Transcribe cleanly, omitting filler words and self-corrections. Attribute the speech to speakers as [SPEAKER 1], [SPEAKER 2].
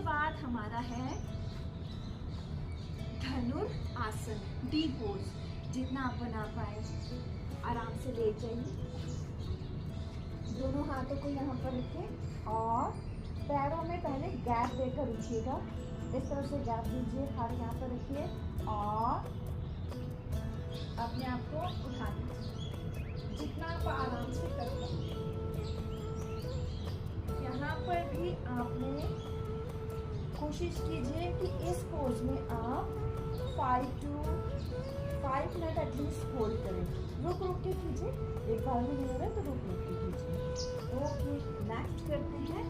[SPEAKER 1] बाद हमारा है धनुरासन, डी पोज। जितना आप बना पाए आराम से लेट जाइए। दोनों हाथों को यहाँ पर रखें और पैरों में पहले गैप देकर उठिएगा। इस तरह से गैप दीजिए, हाथ यहाँ पर रखिए और अपने आप को उठा लीजिए जितना आप आराम से कर पाए। यहाँ पर भी आपने कोशिश कीजिए कि इस पोज में आप 5 मिनट एटलीस्ट होल्ड करें। रुक रुक के कीजिए, एक बार में नहीं हो रहा तो रुक रुक के कीजिए। ओके, नेक्स्ट करते हैं